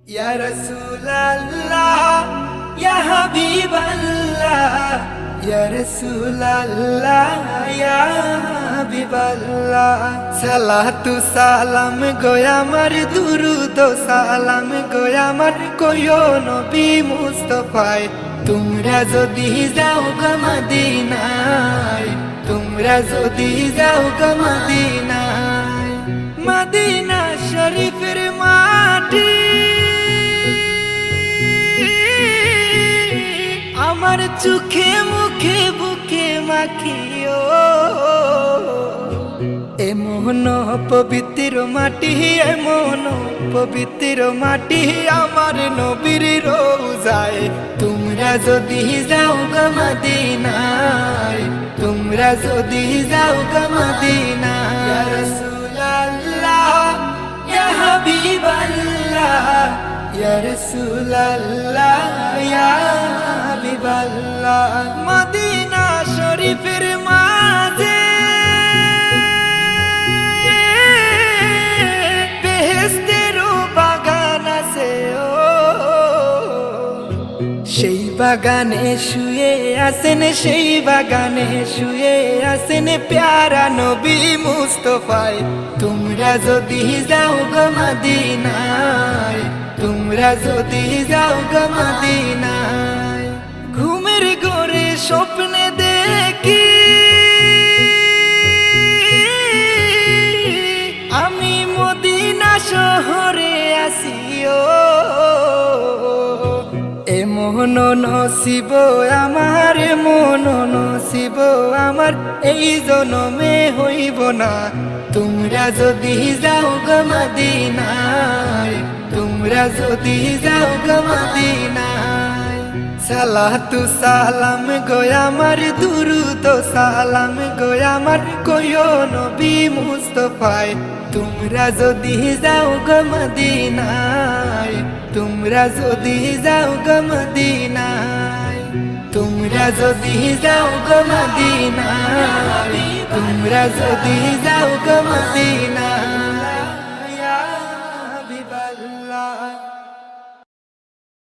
Ya Rasulallah, Ya Habiballah, Ya Rasulallah, Ya Habiballah. Salatu salam goya mar durud salam goya mar koyo Nabi Mustafa. Tumra jodi যাও গো মদিনায়, তোমরা যদি যাও গো মদিনায়, Medina শরীফের মাটি আমার চোখে মুখে বুকে মাখিও। এমন পবিত্র মাটি, এমন পবিত্র মাটি আমার নবীর রোজায়। তোমরা যদি যাও গো মদিনায়, তোমরা যদি যাও গো মদিনায়। ইয়া রাসূলুল্লাহ, ইয়া হাবিবাল্লাহ, ইয়া রাসূলুল্লাহ, ইয়া হাবিবাল্লাহ। মদিনা শরীফের মাঝে বেহেশতেরও বাগান আছে ও, সেই বাগানে শুয়ে আছেন, সেই বাগানে শুয়ে আছেন প্যারা নবী মুস্তাফায়। তোমরা যদি যাও গো মদিনায়, তোমরা যদি যাও গো মদিনায়। ঘুমের ঘরে স্বপ্নে দেখি আমি মদিনা শহরে আসিও। এমন নসিব আমার, এমন নসিব আমার এই জনমে হইব না। তোমরা যদি যাও গো মদিনায়, তোমরা যদি যাও গো মদিনায়। সালাতু সালাম গোয়া আমার দুরুদ সালাম গোয়া আমার কইও নবী মুস্তাফায়। তোমরা যদি যাও গো মদিনায়, তোমরা যদি যাও গো মদিনায়, তোমরা যদি যাও গো মদিনায়, তোমরা যদি যাও গো মদিনায়।